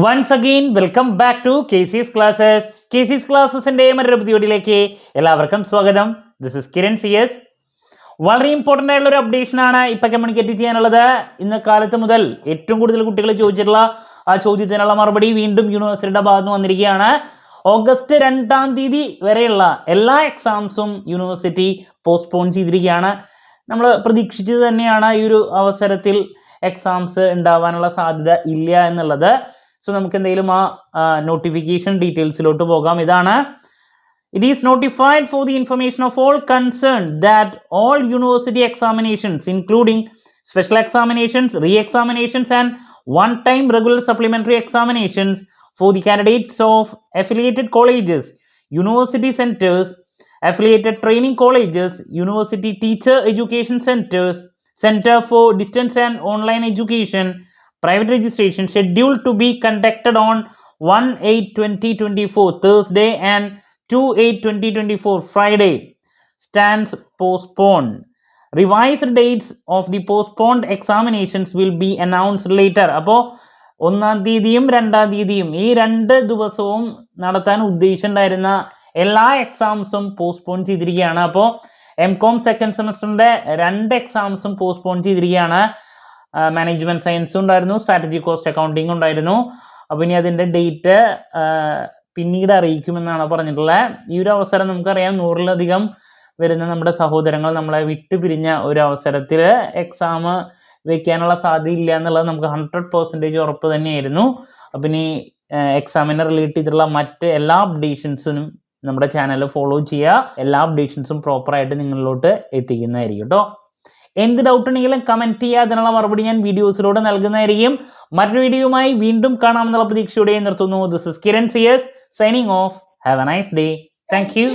Once again, welcome back to KC's Classes. KC's Classesന്റെ മറ്റൊരു വീഡിയോയിലേക്ക് എല്ലാവർക്കും സ്വാഗതം. This is Kiran CS. വളരെ ഇമ്പോർട്ടൻ്റ് ആയിട്ടുള്ള ഒരു അപ്ഡേഷൻ ആണ് ഇപ്പം കമ്മ്യൂണിക്കേറ്റ് ചെയ്യാനുള്ളത്. ഇന്ന് കാലത്ത് മുതൽ ഏറ്റവും കൂടുതൽ കുട്ടികൾ ചോദിച്ചിട്ടുള്ള ആ ചോദ്യത്തിനുള്ള മറുപടി വീണ്ടും യൂണിവേഴ്സിറ്റിയുടെ ഭാഗത്ത് നിന്ന് വന്നിരിക്കുകയാണ്. ഓഗസ്റ്റ് 2 വരെയുള്ള എല്ലാ എക്സാംസും യൂണിവേഴ്സിറ്റി പോസ്റ്റ്പോൺ ചെയ്തിരിക്കുകയാണ്. നമ്മൾ പ്രതീക്ഷിച്ചത് തന്നെയാണ് ഈ ഒരു അവസരത്തിൽ എക്സാംസ് ഉണ്ടാവാനുള്ള സാധ്യത ഇല്ല എന്നുള്ളത്. സോ നമുക്ക് എന്തെങ്കിലും ആ നോട്ടിഫിക്കേഷൻ ഡീറ്റെയിൽസിലോട്ട് പോകാം. ഇതാണ്: It is notified for the information of all concerned that all university examinations, including special examinations, re-examinations, and one-time regular supplementary examinations for the candidates of affiliated colleges, university centers, affiliated training colleges, university teacher education centers, Center for Distance and Online Education, private registration scheduled to be conducted on 1/8/2024 Thursday and 2/8/2024 Friday stands postponed. Revised dates of the postponed examinations will be announced later. അപ്പോൾ 1-ാം തീയതിയും 2-ാം തീയതിയും ഈ 2 ദിവസവും നടത്താൻ ഉദ്ദേശിച്ചിട്ടുണ്ടായിരുന്ന എല്ലാ എക്സാംസും postpone ചെയ്തിരിക്കുകയാണ്. അപ്പോൾ MCOM second സെമസ്റ്ററിൻ്റെ 2 എക്സാംസും postpone ചെയ്തിരിക്കുകയാണ്. മാനേജ്മെൻറ്റ് സയൻസും ഉണ്ടായിരുന്നു, സ്ട്രാറ്റജി കോസ്റ്റ് അക്കൗണ്ടിങ് ഉണ്ടായിരുന്നു. അപ്പോൾ ഇനി അതിൻ്റെ ഡേറ്റ് പിന്നീട് അറിയിക്കുമെന്നാണ് പറഞ്ഞിട്ടുള്ളത്. ഈ ഒരു അവസരം നമുക്കറിയാം, 100-ലധികം വരുന്ന നമ്മുടെ സഹോദരങ്ങൾ നമ്മളെ വിട്ടുപിരിഞ്ഞ ഒരു അവസരത്തിൽ എക്സാം വയ്ക്കാനുള്ള സാധ്യതയില്ല എന്നുള്ളത് നമുക്ക് 100% ഉറപ്പ് തന്നെയായിരുന്നു. അപ്പം ഇനി എക്സാമിനെ റിലേറ്റ് ചെയ്തിട്ടുള്ള മറ്റ് എല്ലാ അപ്ഡേഷൻസിനും നമ്മുടെ ചാനൽ ഫോളോ ചെയ്യുക. എല്ലാ അപ്ഡേഷൻസും പ്രോപ്പറായിട്ട് നിങ്ങളിലോട്ട് എത്തിക്കുന്നതായിരിക്കും കേട്ടോ. എന്ത് ഡൗട്ട് ഉണ്ടെങ്കിലും കമൻറ്റ് ചെയ്യുക, അതിനുള്ള മറുപടി ഞാൻ വീഡിയോസിലൂടെ നൽകുന്നതായിരിക്കും. മറ്റൊരു വീഡിയോയുമായി വീണ്ടും കാണാമെന്നുള്ള പ്രതീക്ഷയോടെ നിർത്തുന്നു. This is Kiran CS signing off. Have a nice day. Thank U.